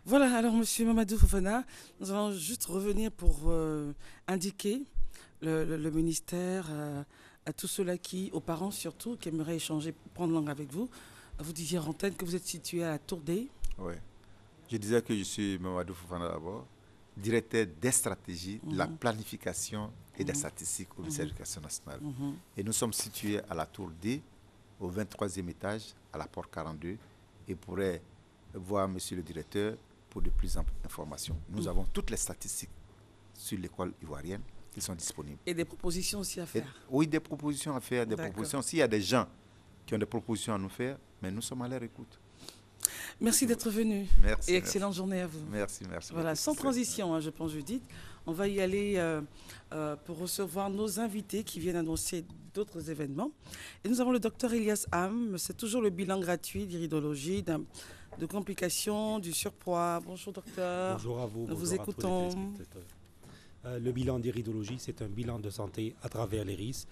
Voilà, alors Monsieur Mamadou Fofana, nous allons juste revenir pour indiquer le ministère à tous ceux-là qui, aux parents surtout, qui aimeraient échanger, prendre langue avec vous. Vous disiez en antenne que vous êtes situé à la Tour D. Oui. Je disais que je suis Mamadou Fofana d'abord, directeur des stratégies, de la planification et des statistiques au ministère de l'Éducation nationale. Et nous sommes situés à la Tour D, au 23e étage, à la porte 42, et pourrait voir monsieur le directeur pour de plus amples informations. Nous avons toutes les statistiques sur l'école ivoirienne qui sont disponibles. Et des propositions aussi à faire. Oui, des propositions à faire, des propositions. S'il y a des gens qui ont des propositions à nous faire, mais nous sommes à leur écoute. Merci d'être venu. Merci. Et excellente journée à vous. Merci. Voilà, sans transition, je pense, Judith. On va y aller pour recevoir nos invités qui viennent annoncer d'autres événements. Et nous avons le docteur Elias Ham. C'est toujours le bilan gratuit d'iridologie, de complications, du surpoids. Bonjour, docteur. Bonjour à vous. Nous bonjour vous à tous les écoutons. téléspectateurs. Le bilan d'iridologie, c'est un bilan de santé à travers les risques.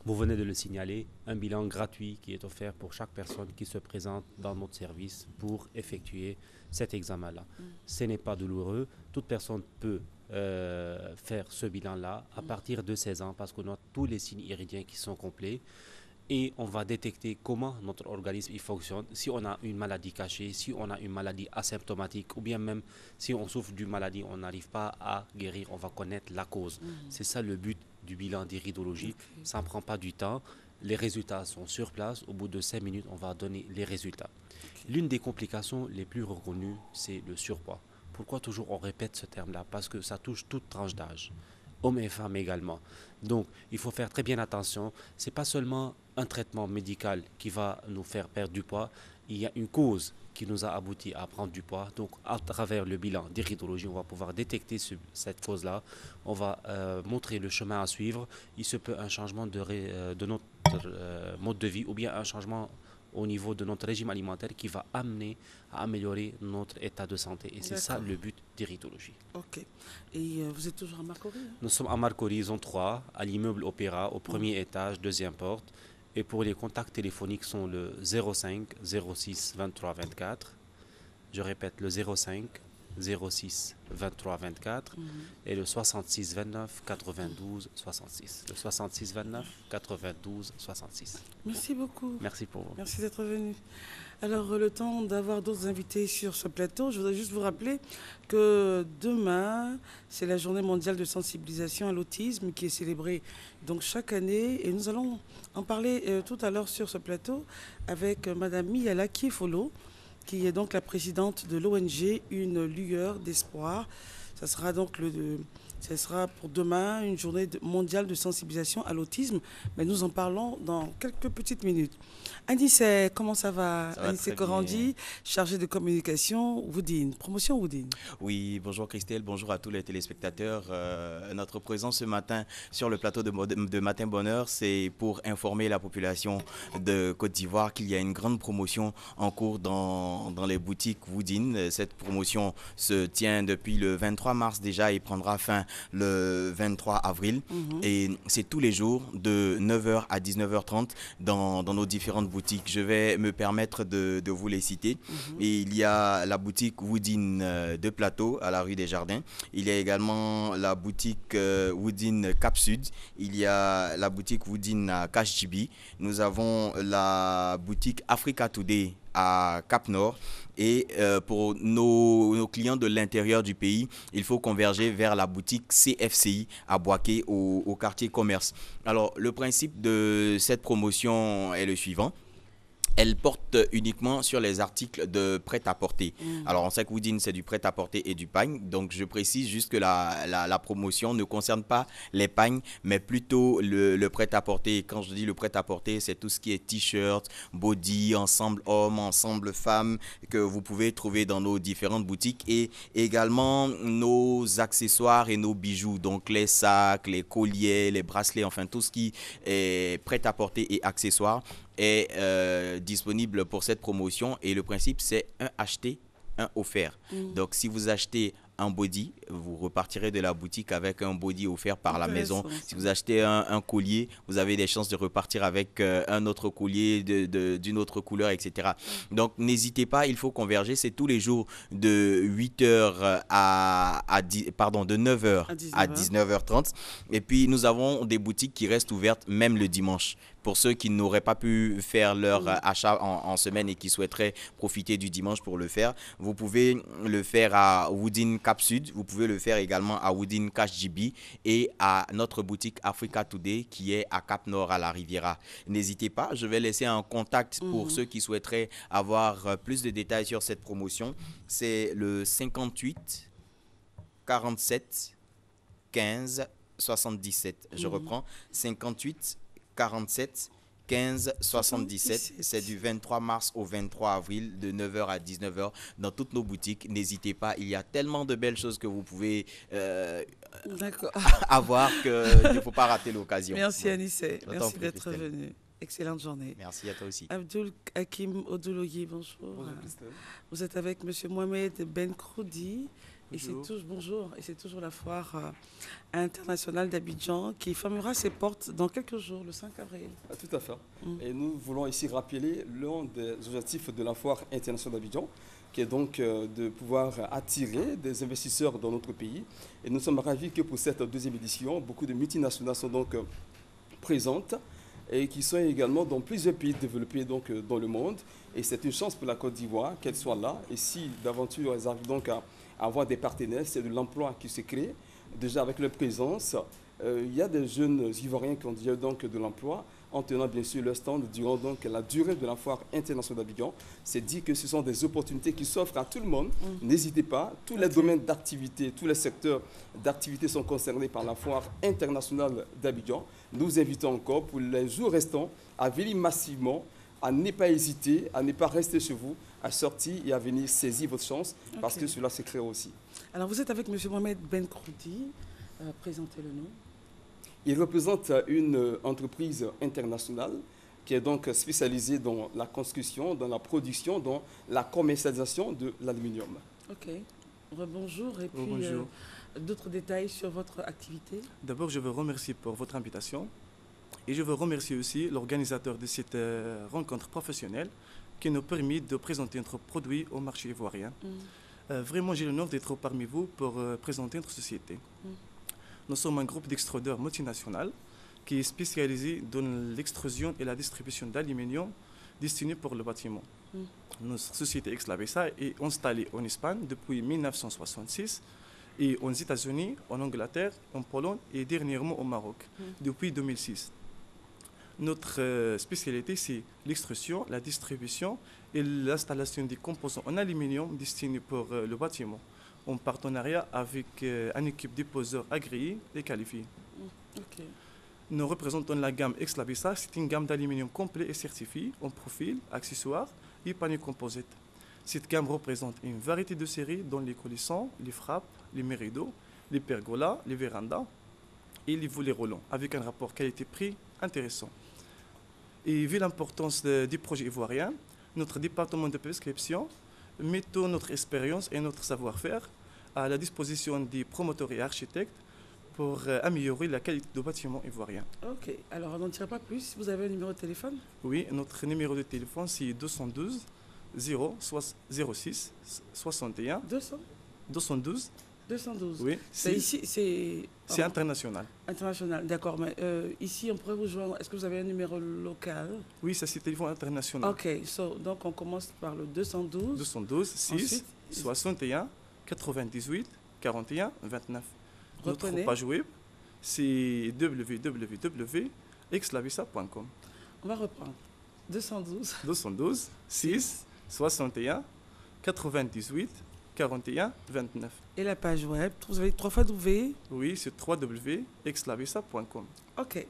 Vous venez de le signaler, un bilan gratuit qui est offert pour chaque personne qui se présente dans notre service pour effectuer cet examen-là. Ce n'est pas douloureux, toute personne peut faire ce bilan-là à partir de 16 ans parce qu'on a tous les signes iridiens qui sont complets et on va détecter comment notre organisme il fonctionne, si on a une maladie cachée, si on a une maladie asymptomatique ou bien même si on souffre d'une maladie, on n'arrive pas à guérir, on va connaître la cause. C'est ça le but du bilan d'iridologie. Ça ne prend pas du temps. Les résultats sont sur place. Au bout de 5 minutes, on va donner les résultats. L'une des complications les plus reconnues, c'est le surpoids. Pourquoi toujours on répète ce terme-là? Parce que ça touche toute tranche d'âge, hommes et femmes également. Donc, il faut faire très bien attention. Ce n'est pas seulement un traitement médical qui va nous faire perdre du poids. Il y a une cause qui nous a abouti à prendre du poids. Donc, à travers le bilan d'iridologie, on va pouvoir détecter cette cause-là. On va montrer le chemin à suivre. Il se peut un changement de notre mode de vie ou bien un changement au niveau de notre régime alimentaire qui va amener à améliorer notre état de santé. Et c'est ça le but d'iridologie. Ok. Et vous êtes toujours à Marcory? Nous sommes à Marcory, zone 3, à l'immeuble Opéra, au premier étage, deuxième porte. Et pour les contacts téléphoniques sont le 05 06 23 24. Je répète, le 05 06 23 24 et le 66 29 92 66. Le 66 29 92 66. Merci beaucoup. Merci pour vous. Merci d'être venu. Alors, le temps d'avoir d'autres invités sur ce plateau, je voudrais juste vous rappeler que demain, c'est la journée mondiale de sensibilisation à l'autisme qui est célébrée donc chaque année. Et nous allons en parler tout à l'heure sur ce plateau avec Madame Miyala Kiefolo, qui est donc la présidente de l'ONG Une lueur d'espoir. Ça sera donc ce sera pour demain une journée mondiale de sensibilisation à l'autisme, mais nous en parlons dans quelques petites minutes. Anis, comment ça va? Anis Korandi, chargé de communication, Woodine, promotion Woodine. Oui, bonjour Christelle, bonjour à tous les téléspectateurs. Notre présence ce matin sur le plateau de Matin Bonheur, c'est pour informer la population de Côte d'Ivoire qu'il y a une grande promotion en cours dans les boutiques Woodine. Cette promotion se tient depuis le 23 mars déjà et prendra fin le 23 avril. Et c'est tous les jours de 9h à 19h30 dans nos différentes boutiques. Je vais me permettre de vous les citer. Et il y a la boutique Woodine de Plateau à la rue des Jardins. Il y a également la boutique Woodine Cap Sud. Il y a la boutique Woodine à Kashjibi. Nous avons la boutique Africa Today à Cap Nord. Et pour nos clients de l'intérieur du pays, il faut converger vers la boutique CFCI à Boaké au quartier commerce. Alors, le principe de cette promotion est le suivant. Elle porte uniquement sur les articles de prêt-à-porter. Alors, on sait que Woodine, c'est du prêt-à-porter et du pagne. Donc, je précise juste que la promotion ne concerne pas les pagnes, mais plutôt le prêt-à-porter. Quand je dis le prêt-à-porter, c'est tout ce qui est t-shirt, body, ensemble homme, ensemble femme, que vous pouvez trouver dans nos différentes boutiques. Et également nos accessoires et nos bijoux. Donc, les sacs, les colliers, les bracelets, enfin, tout ce qui est prêt-à-porter et accessoires est disponible pour cette promotion et le principe c'est un acheté, un offert. Donc si vous achetez un body. Vous repartirez de la boutique avec un body offert par la maison. Intéressant, Si vous achetez un collier, vous avez des chances de repartir avec un autre collier d'une autre couleur, etc. Donc, n'hésitez pas, il faut converger. C'est tous les jours de 8h de 9h à 19h30. Et puis, nous avons des boutiques qui restent ouvertes même le dimanche. Pour ceux qui n'auraient pas pu faire leur achat en semaine et qui souhaiteraient profiter du dimanche pour le faire, vous pouvez le faire à Woodin Cap Sud, vous pouvez le faire également à Woodin Cash GB et à notre boutique Africa Today qui est à Cap Nord à la Riviera. N'hésitez pas, je vais laisser un contact pour ceux qui souhaiteraient avoir plus de détails sur cette promotion. C'est le 58 47 15 77. Je reprends, 58 47 15 77. C'est du 23 mars au 23 avril de 9h à 19h dans toutes nos boutiques. N'hésitez pas, il y a tellement de belles choses que vous pouvez avoir qu'il ne faut pas rater l'occasion. Merci Anissé, merci d'être venu. Excellente journée. Merci à toi aussi. Abdul Hakim Odouloyi, bonjour. Bonjour Christelle. Vous êtes avec M. Mohamed Ben Kroudi. Bonjour. Et c'est toujours la foire internationale d'Abidjan qui fermera ses portes dans quelques jours, le 5 avril. Tout à fait. Et nous voulons ici rappeler l'un des objectifs de la foire internationale d'Abidjan, qui est donc de pouvoir attirer des investisseurs dans notre pays. Et nous sommes ravis que pour cette deuxième édition, beaucoup de multinationales sont donc présentes et qui sont également dans plusieurs pays développés donc, dans le monde. Et c'est une chance pour la Côte d'Ivoire qu'elle soit là. Et si d'aventure elles arrivent donc à avoir des partenaires, c'est de l'emploi qui se crée. Déjà avec leur présence, il y a des jeunes Ivoiriens qui ont déjà donc de l'emploi en tenant bien sûr leur stand durant donc la durée de la foire internationale d'Abidjan. C'est dit que ce sont des opportunités qui s'offrent à tout le monde. N'hésitez pas, tous les domaines d'activité, tous les secteurs d'activité sont concernés par la foire internationale d'Abidjan. Nous vous invitons encore pour les jours restants à venir massivement, à ne pas hésiter, à ne pas rester chez vous, à sortir et à venir saisir votre chance parce que cela se crée aussi. Alors vous êtes avec M. Mohamed Ben Kroudi, présentez-le nous. Il représente une entreprise internationale qui est donc spécialisée dans la construction, dans la production, dans la commercialisation de l'aluminium. Ok. Bonjour. Et puis Bonjour. D'autres détails sur votre activité? D'abord, je veux remercier pour votre invitation et je veux remercier aussi l'organisateur de cette rencontre professionnelle qui nous permet de présenter notre produit au marché ivoirien. Vraiment, j'ai l'honneur d'être parmi vous pour présenter notre société. Nous sommes un groupe d'extrudeurs multinational qui est spécialisé dans l'extrusion et la distribution d'aluminium destiné pour le bâtiment. Notre société Exlavesa est installée en Espagne depuis 1966 et aux États-Unis, en Angleterre, en Pologne et dernièrement au Maroc depuis 2006. Notre spécialité, c'est l'extrusion, la distribution et l'installation des composants en aluminium destinés pour le bâtiment, en partenariat avec une équipe déposeurs agréée et qualifiée. Nous représentons la gamme Exlavesa. C'est une gamme d'aluminium complet et certifié en profil, accessoires et panier composite. Cette gamme représente une variété de séries dont les coulissants, les frappes, les méridos, les pergolas, les vérandas et les volets roulants, avec un rapport qualité-prix intéressant. Et vu l'importance des projets ivoiriens, notre département de prescription met toute notre expérience et notre savoir-faire à la disposition des promoteurs et architectes pour améliorer la qualité du bâtiment ivoirien. Ok, alors on n'en tire pas plus. Vous avez un numéro de téléphone? Oui, notre numéro de téléphone c'est 212 06 61 212. 212. Oui, c'est international. International, d'accord. Mais ici, on pourrait vous joindre. Est-ce que vous avez un numéro local? Oui, ça c'est téléphone international. Ok, donc on commence par le 212. 212 6 Ensuite, 61 98 41 29. Reprenez. Notre page web, c'est www.exlavesa.com. On va reprendre. 212 212 6 61 98 41 29. Et la page web, vous avez 3 fois W. Oui, c'est www.exlavesa.com. Ok.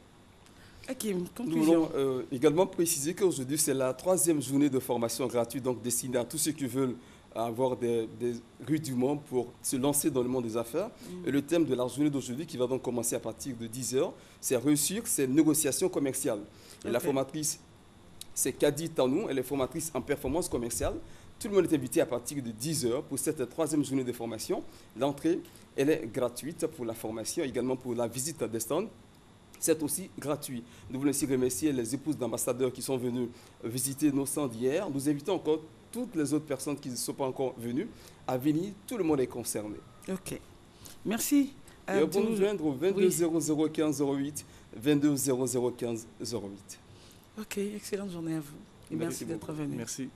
Hakim, Nous conclusion. voulons également préciser qu'aujourd'hui, c'est la 3e journée de formation gratuite, donc destinée à tous ceux qui veulent avoir des rudiments pour se lancer dans le monde des affaires. Et le thème de la journée d'aujourd'hui, qui va donc commencer à partir de 10h, c'est réussir ces négociations commerciales. Et la formatrice, c'est Kadi Tanou, elle est formatrice en performance commerciale. Tout le monde est invité à partir de 10h pour cette troisième journée de formation. L'entrée, elle est gratuite pour la formation, également pour la visite des stands. C'est aussi gratuit. Nous voulons aussi remercier les épouses d'ambassadeurs qui sont venus visiter nos stands hier. Nous invitons encore toutes les autres personnes qui ne sont pas encore venues à venir. Tout le monde est concerné. Ok. Merci. Et on peut nous joindre au 22 00 15 08, 22 00 15 08. Ok, excellente journée à vous. Et merci d'être venu. Merci.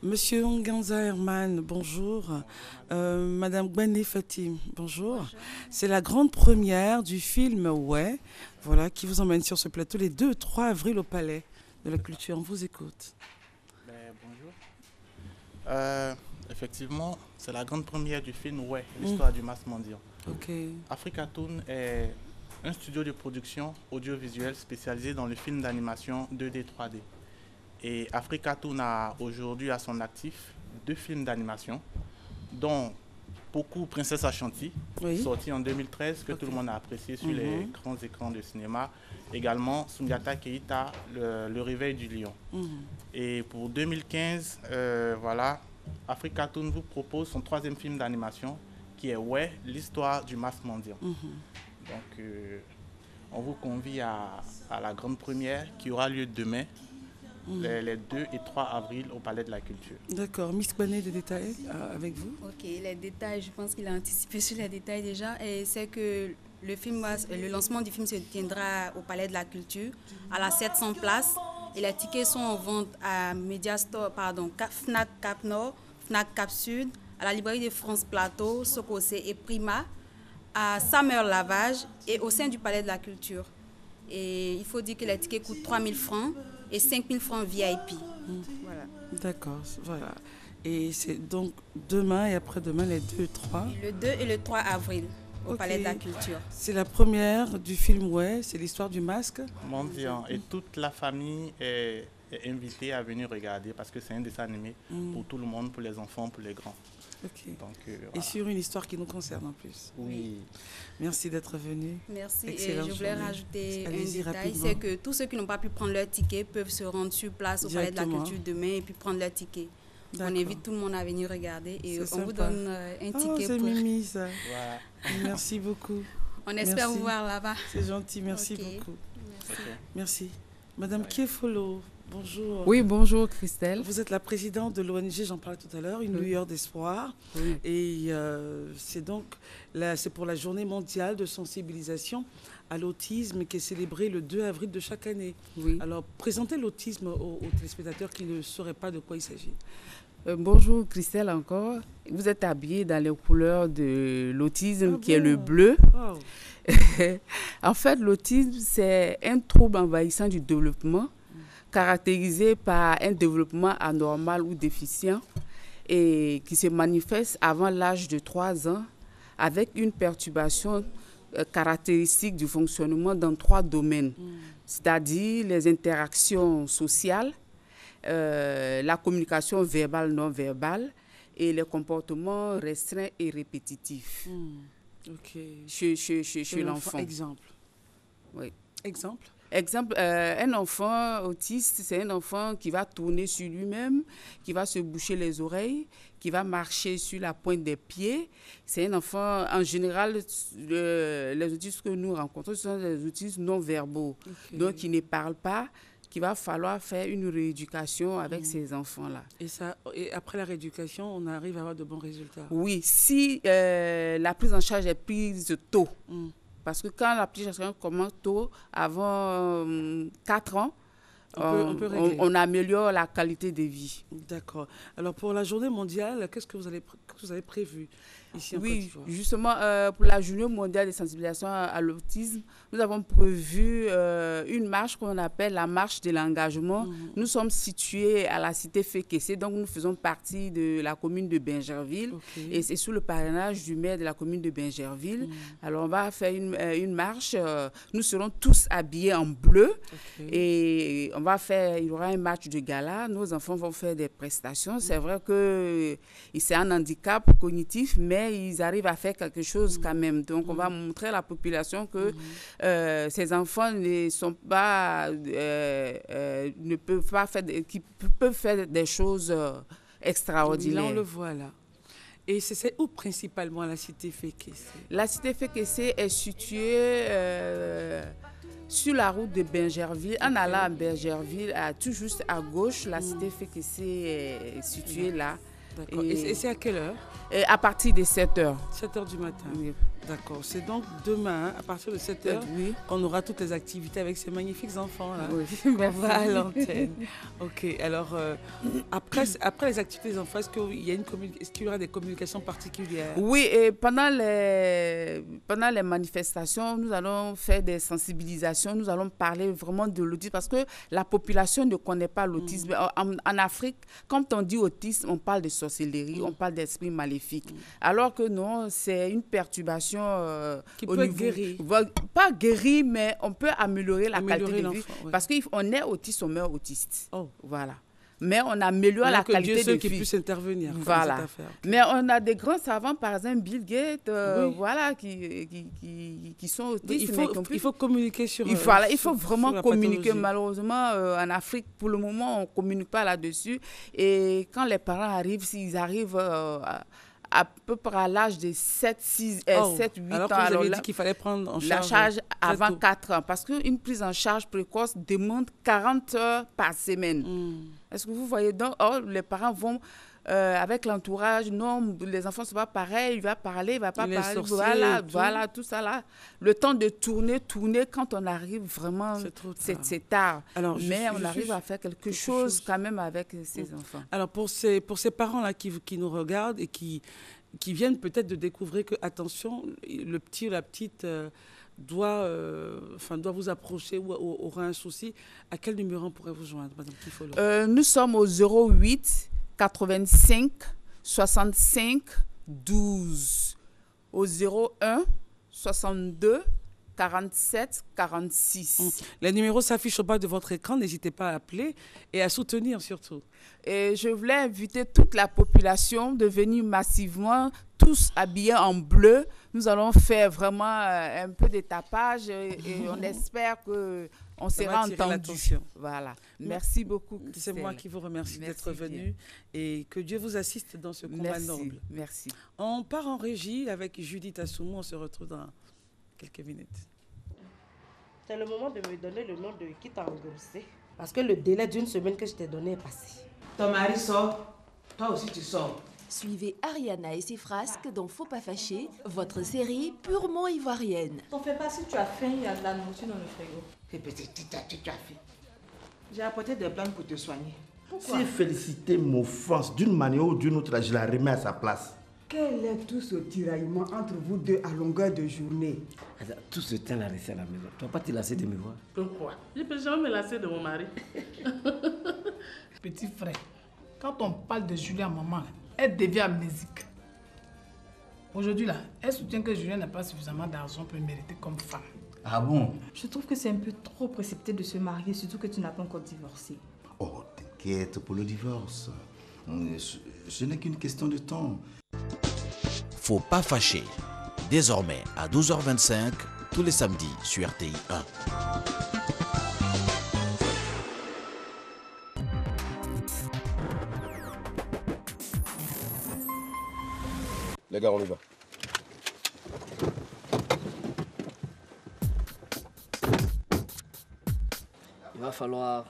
Monsieur Nganza Herman, bonjour. Madame Gbané Fatim, bonjour. C'est la grande première du film Ouais, voilà, qui vous emmène sur ce plateau les 2 et 3 avril au Palais de la Culture. On vous écoute. Bonjour. Effectivement, c'est la grande première du film Ouais, l'histoire du mass mendiant. Ok. Africatoon est un studio de production audiovisuelle spécialisé dans le film d'animation 2D 3D. Et Africatoon a aujourd'hui à son actif 2 films d'animation, dont beaucoup Princesse Ashanti, sorti en 2013, que tout le monde a apprécié sur les grands écrans de cinéma. Également Sundiata Keita, le réveil du lion. Et pour 2015, voilà, Africatoon vous propose son 3e film d'animation, qui est Ouais, l'histoire du mass mendiant. Donc, on vous convie à la grande première qui aura lieu demain, les 2 et 3 avril au Palais de la Culture. D'accord. Miss Gbané, des détails avec vous? Ok, les détails, je pense qu'il a anticipé sur les détails déjà. Et c'est que le lancement du film se tiendra au Palais de la Culture, à la 700 places. Et les tickets sont en vente à Mediastore, Fnac Cap Nord, Fnac Cap Sud, à la librairie de France Plateau, Sococé et Prima, à Summer Lavage et au sein du Palais de la Culture. Et il faut dire que les tickets coûtent 3 000 francs et 5 000 francs VIP. Voilà. D'accord, voilà. Et c'est donc demain et après-demain, les 2 et 3. Le 2 et le 3 avril au Palais de la Culture. C'est la première du film Ouais, c'est l'histoire du masque mendiant. Et toute la famille est invitée à venir regarder parce que c'est un dessin animé pour tout le monde, pour les enfants, pour les grands. Ok. Donc, et voilà. sur une histoire qui nous concerne en plus. Oui. Merci d'être venu. Merci. Excellente et je voulais journée. rajouter un Allez-y détail, rapidement. c'est que tous ceux qui n'ont pas pu prendre leur ticket peuvent se rendre sur place au Palais de la Directement. Culture demain et puis prendre leur ticket. On D'accord. invite tout le monde à venir regarder et C'est on vous sympa. donne un Oh, ticket c'est pour... Mimi, ça. Voilà. Merci beaucoup. On espère Merci. vous voir là-bas. C'est gentil, merci Ok. beaucoup. Merci. Merci. Madame Kiefolo, bonjour. Oui, bonjour Christelle. Vous êtes la présidente de l'ONG, j'en parlais tout à l'heure, Une lueur d'espoir. Oui. Et c'est donc c'est pour la journée mondiale de sensibilisation à l'autisme qui est célébrée le 2 avril de chaque année. Oui. Alors, présentez l'autisme aux téléspectateurs qui ne sauraient pas de quoi il s'agit. Bonjour Christelle encore. Vous êtes habillée dans les couleurs de l'autisme qui est le bon? bleu. Wow. En fait, l'autisme, c'est un trouble envahissant du développement caractérisé par un développement anormal ou déficient et qui se manifeste avant l'âge de 3 ans avec une perturbation caractéristique du fonctionnement dans 3 domaines, c'est-à-dire les interactions sociales, la communication verbale non verbale et les comportements restreints et répétitifs Ok. chez l'enfant. Exemple. Oui. Exemple. Exemple, un enfant autiste, c'est un enfant qui va tourner sur lui-même, qui va se boucher les oreilles, qui va marcher sur la pointe des pieds. C'est un enfant, en général, les autistes que nous rencontrons, ce sont des autistes non verbaux, donc qui ne parlent pas, qu'il va falloir faire une rééducation avec ces enfants-là. Et après la rééducation, on arrive à avoir de bons résultats. Oui, si la prise en charge est prise tôt. Parce que quand la prise en charge commence tôt, avant 4 ans, on améliore la qualité de vie. D'accord. Alors pour la journée mondiale, qu'est-ce que vous avez prévu ici en Côte d'Ivoire? Justement, pour la journée mondiale de sensibilisation à l'autisme, nous avons prévu une marche qu'on appelle la marche de l'engagement. Nous sommes situés à la cité Fékessé, donc nous faisons partie de la commune de Bingerville. Et c'est sous le parrainage du maire de la commune de Bingerville. Alors on va faire une marche. Nous serons tous habillés en bleu. Et il y aura un match de gala. Nos enfants vont faire des prestations. C'est vrai que c'est un handicap cognitif, mais ils arrivent à faire quelque chose quand même. Donc, on va montrer à la population que ces enfants ne sont pas, ne peuvent pas faire, qui peuvent faire des choses extraordinaire. Là, on le voit là. Et c'est où principalement la cité Fekese? La cité Fekese est située sur la route de Bingerville. En allant à Bingerville, tout juste à gauche, la cité Fekese est située là. D'accord. Et c'est à quelle heure? À partir de 7h. 7h du matin. Oui. D'accord. C'est donc demain, à partir de 7h, Oui. qu'on aura toutes les activités avec ces magnifiques enfants-là. Oui. On va à l'antenne. Ok. Alors, après les activités des enfants, est-ce qu'il y aura des communications particulières? Oui, et pendant les manifestations, nous allons faire des sensibilisations. Nous allons parler vraiment de l'autisme parce que la population ne connaît pas l'autisme. En Afrique, quand on dit autisme, on parle de sorcellerie, on parle d'esprit maléfique. Alors que non, c'est une perturbation qui peut être guérie. Pas guérie, mais on peut améliorer la qualité de vie. Oui. Parce qu'on est autiste, on meurt autiste. Oh. Voilà. Mais on améliore la qualité de vie. qui puissent intervenir. Voilà. Cette affaire. Mais on a des grands savants, par exemple Bill Gates, voilà, qui sont autistes. Il faut communiquer sur. Il faut vraiment communiquer. Malheureusement, en Afrique, pour le moment, on ne communique pas là-dessus. Et quand les parents arrivent, s'ils arrivent à peu près à l'âge de 7, 8 ans. Alors que vous avez dit qu'il fallait prendre en charge la charge avant 4 ans. Parce qu'une prise en charge précoce demande 40 heures par semaine. Est-ce que vous voyez? Donc, les parents vont avec l'entourage. Non, les enfants ne sont pas pareils. Il va parler, il ne va pas parler. Voilà, tout ça là. Le temps de tourner, quand on arrive vraiment, c'est tard. Alors, mais on arrive à faire quelque chose quand même avec ces enfants. Alors, pour ces parents-là qui nous regardent et qui viennent peut-être de découvrir que, attention, le petit ou la petite doit vous approcher ou aura un souci, à quel numéro on pourrait vous joindre, Madame Kifolo? Nous sommes au 08 85 65 12, au 01 62 47 46. Les numéros s'affichent au bas de votre écran, n'hésitez pas à appeler et à soutenir surtout. Et je voulais inviter toute la population de venir massivement, tous habillés en bleu. Nous allons faire vraiment un peu de tapage et on espère qu'on sera entendu. Voilà. Merci beaucoup, Christelle. C'est moi qui vous remercie d'être venu et que Dieu vous assiste dans ce combat noble. Merci. On part en régie avec Judith Assoumou. On se retrouve dans quelques minutes. C'est le moment de me donner le nom de qui t'a engrossé. Parce que le délai d'une semaine que je t'ai donné est passé. Ton mari sort, toi aussi tu sors. Suivez Ariana et ses frasques dans Faut pas fâcher, votre série purement ivoirienne. T'en fais pas, si tu as faim, il y a de la nourriture dans le frigo. Et petit, tu as fait. J'ai apporté des plantes pour te soigner. Pourquoi? Si Félicité m'offense d'une manière ou d'une autre, je la remets à sa place. Quel est tout ce tiraillement entre vous deux à longueur de journée? Tout ce temps là resté à la maison. Tu vas pas te lasser de me voir? Pourquoi? Je ne peux jamais me lasser de mon mari. Petit frère, quand on parle de Julien à maman, elle devient amnésique. Aujourd'hui là, elle soutient que Julien n'a pas suffisamment d'argent pour mériter comme femme. Ah bon? Je trouve que c'est un peu trop précipité de se marier, surtout que tu n'as pas encore divorcé. Oh, t'inquiète pour le divorce. Ce n'est qu'une question de temps. Faut pas fâcher. Désormais à 12h25, tous les samedis sur RTI 1. Les gars, on y va. Il va falloir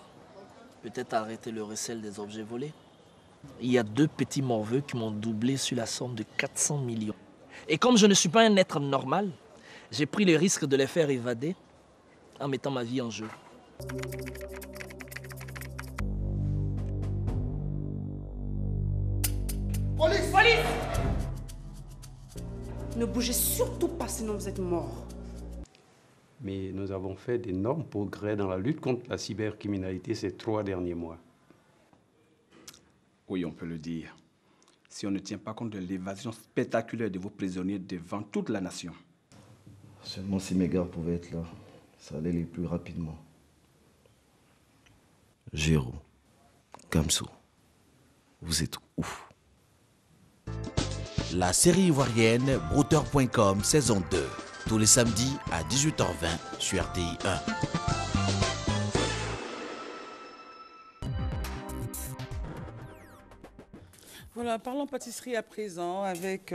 peut-être arrêter le recel des objets volés. Il y a 2 petits morveux qui m'ont doublé sur la somme de 400 millions. Et comme je ne suis pas un être normal, j'ai pris le risque de les faire évader en mettant ma vie en jeu. Police! Police! Ne bougez surtout pas, sinon vous êtes morts. Mais nous avons fait d'énormes progrès dans la lutte contre la cybercriminalité ces 3 derniers mois. Oui, on peut le dire. Si on ne tient pas compte de l'évasion spectaculaire de vos prisonniers devant toute la nation. Seulement si mes gars pouvaient être là, ça allait aller plus rapidement. Géraud, Gamsou, vous êtes ouf. La série ivoirienne Brouteur.com saison 2, tous les samedis à 18h20 sur RTI 1. parlons pâtisserie à présent avec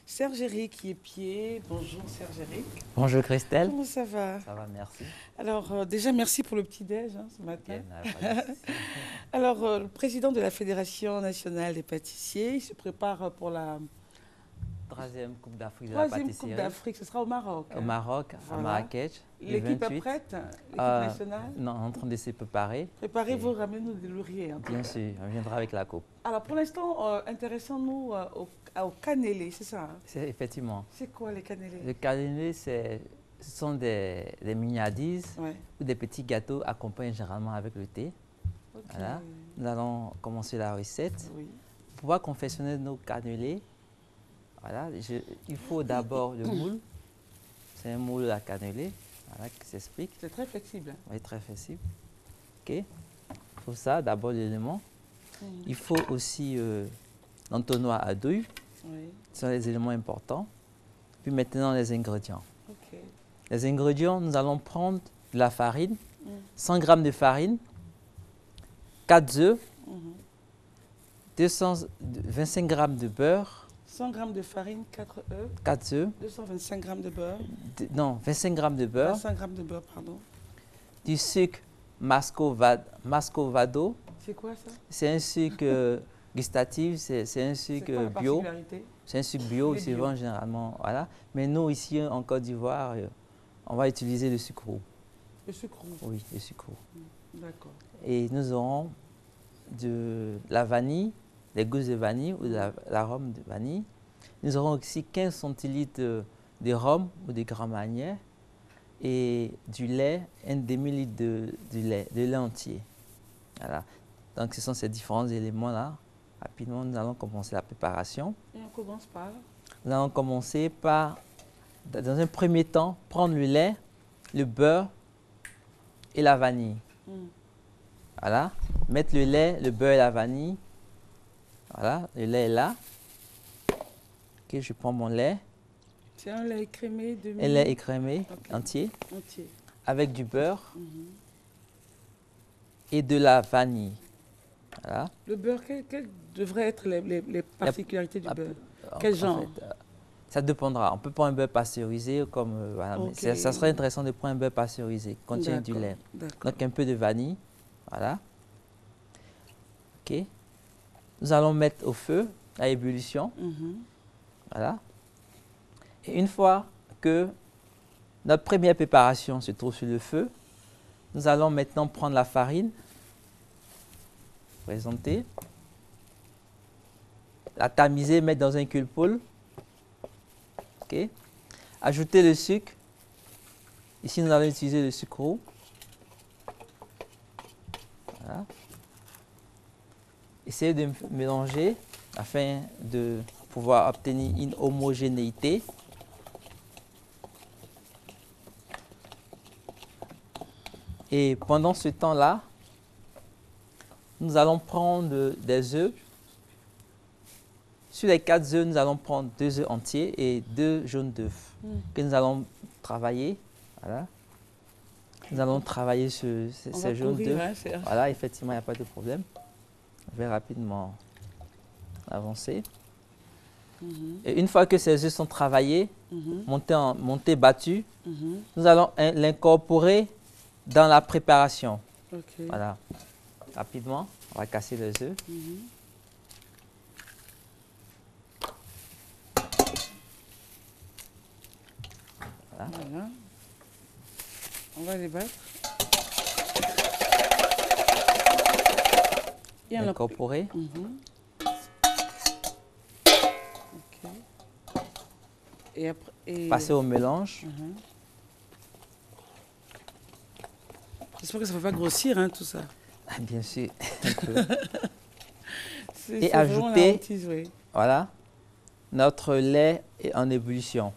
Serge-Éric qui est pied. Bonjour Serge-Éric. Bonjour Christelle. Comment ça va? Ça va, merci. Alors déjà merci pour le petit-déj ce matin. Alors le président de la Fédération nationale des pâtissiers, il se prépare pour la troisième Coupe d'Afrique de la pâtisserie. Troisième Coupe d'Afrique, ce sera au Maroc. Au Maroc, à Marrakech. L'équipe est prête? L'équipe nationale? Non, en train de se préparer. Préparez-vous, ramenez-nous des lauriers. Bien sûr, on viendra avec la coupe. Alors pour l'instant, intéressons-nous au cannelé, c'est ça? Effectivement. C'est quoi les cannelés? Le cannelé, ce sont des mignardises ou des petits gâteaux accompagnés généralement avec le thé. Okay. Voilà. Nous allons commencer la recette. Oui. Pour pouvoir confectionner nos cannelés, voilà, il faut d'abord le moule. C'est un moule à cannelé, voilà, qui s'explique. C'est très flexible. Oui, très flexible. OK. Il faut ça, d'abord l'élément. Il faut aussi l'entonnoir à douille. Oui. Ce sont les éléments importants. Puis maintenant, les ingrédients. Okay. Les ingrédients, nous allons prendre de la farine, 100 g de farine, 4 œufs, 225 g de beurre, 100 g de farine, 4 œufs. 4 œufs. 225 g de beurre. Non, 25 g de beurre. 25 g de beurre, pardon. Du sucre Muscovado. C'est quoi ça? C'est un sucre gustatif, c'est un sucre bio. C'est un sucre bio, c'est vend généralement. Voilà. Mais nous, ici, en Côte d'Ivoire, on va utiliser le sucre roux. Le sucre roux? Oui, le sucre roux. D'accord. Et nous aurons de la vanille, des gousses de vanille ou de l'arôme de vanille. Nous aurons aussi 15 centilitres de rhum ou de Grand Marnier et du lait, un demi-litre de lait entier. Voilà. Donc ce sont ces différents éléments-là. Rapidement, nous allons commencer la préparation. Et on commence par? Nous allons commencer par, dans un premier temps, prendre le lait, le beurre et la vanille. Voilà. Mettre le lait, le beurre et la vanille. Voilà, le lait est là. Ok, je prends mon lait. C'est un lait écrémé de... Un lait écrémé, entier. Avec du beurre et de la vanille. Voilà. Le beurre, quelles devraient être les particularités du beurre? Quel genre? En fait, ça dépendra. On peut prendre un beurre pasteurisé comme... voilà, mais ça serait intéressant de prendre un beurre pasteurisé qui contient du lait. Donc un peu de vanille. Voilà. Ok. Nous allons mettre au feu à ébullition. Voilà. Et une fois que notre première préparation se trouve sur le feu, nous allons maintenant prendre la farine, présenter, la tamiser, mettre dans un cule-poule. Ok. Ajouter le sucre. Ici, nous allons utiliser le sucre roux. Voilà. Essayez de mélanger afin de pouvoir obtenir une homogénéité. Et pendant ce temps-là, nous allons prendre des œufs. Sur les 4 œufs, nous allons prendre 2 œufs entiers et 2 jaunes d'œufs que nous allons travailler. Voilà. Nous allons travailler sur ces jaunes d'œufs. Voilà, effectivement, il n'y a pas de problème. Je vais rapidement avancer. Et une fois que ces œufs sont travaillés, montés, battus, nous allons l'incorporer dans la préparation. Voilà. Rapidement, on va casser les œufs. Voilà. On va les battre. Et incorporer. Okay. Et après, passer au mélange. J'espère que ça ne va pas grossir, hein, tout ça. Bien sûr. Et ajouter, voilà, notre lait en ébullition.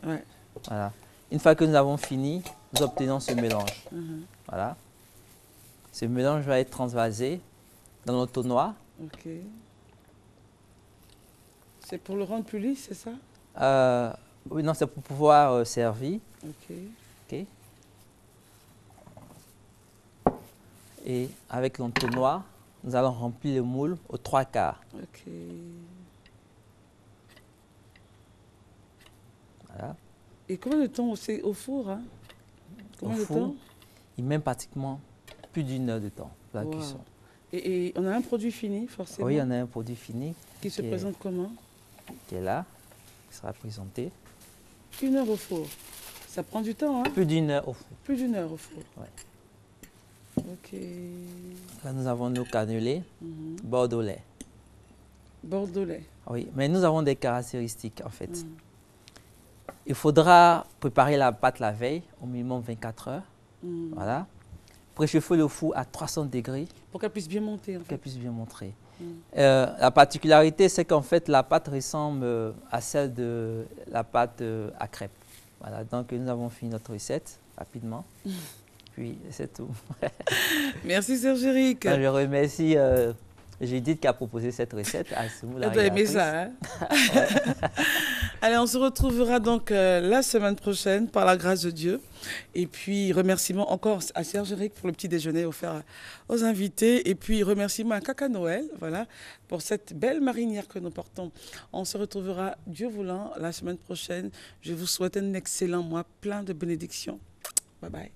Voilà. Une fois que nous avons fini, nous obtenons ce mélange. Voilà. Ce mélange va être transvasé dans l'entonnoir. Ok. C'est pour le rendre plus lisse, c'est ça? Oui, non, c'est pour pouvoir servir. Ok. Ok. Et avec l'entonnoir, nous allons remplir le moule aux 3/4. Ok. Voilà. Et combien de temps c'est au four hein? Combien de temps? Il met pratiquement plus d'1 heure de temps pour la cuisson. Et on a un produit fini, forcément? Oui, on a un produit fini. Qui se présente comment? Qui est là, qui sera présenté. 1 heure au four. Ça prend du temps, hein? Plus d'1 heure au four. Plus d'1 heure au four. Ouais. Ok. Là, nous avons nos cannelés bordelais. Bordelais. Oui, mais nous avons des caractéristiques, en fait. Il faudra préparer la pâte la veille, au minimum 24 heures. Voilà. Préchauffer le four à 300 degrés. Pour qu'elle puisse bien monter. En fait. Qu'elle puisse bien monter. La particularité, c'est qu'en fait, la pâte ressemble à celle de la pâte à crêpes. Voilà, donc nous avons fini notre recette rapidement. Puis c'est tout. Merci Serge-Éric. Je remercie Judith qui a proposé cette recette. Tu as aimé ça, hein? Allez, on se retrouvera donc la semaine prochaine, par la grâce de Dieu. Et puis, remerciements encore à Serge-Éric pour le petit déjeuner offert aux invités. Et puis, remerciements à Kaka Noël, voilà, pour cette belle marinière que nous portons. On se retrouvera, Dieu voulant, la semaine prochaine. Je vous souhaite un excellent mois, plein de bénédictions. Bye bye.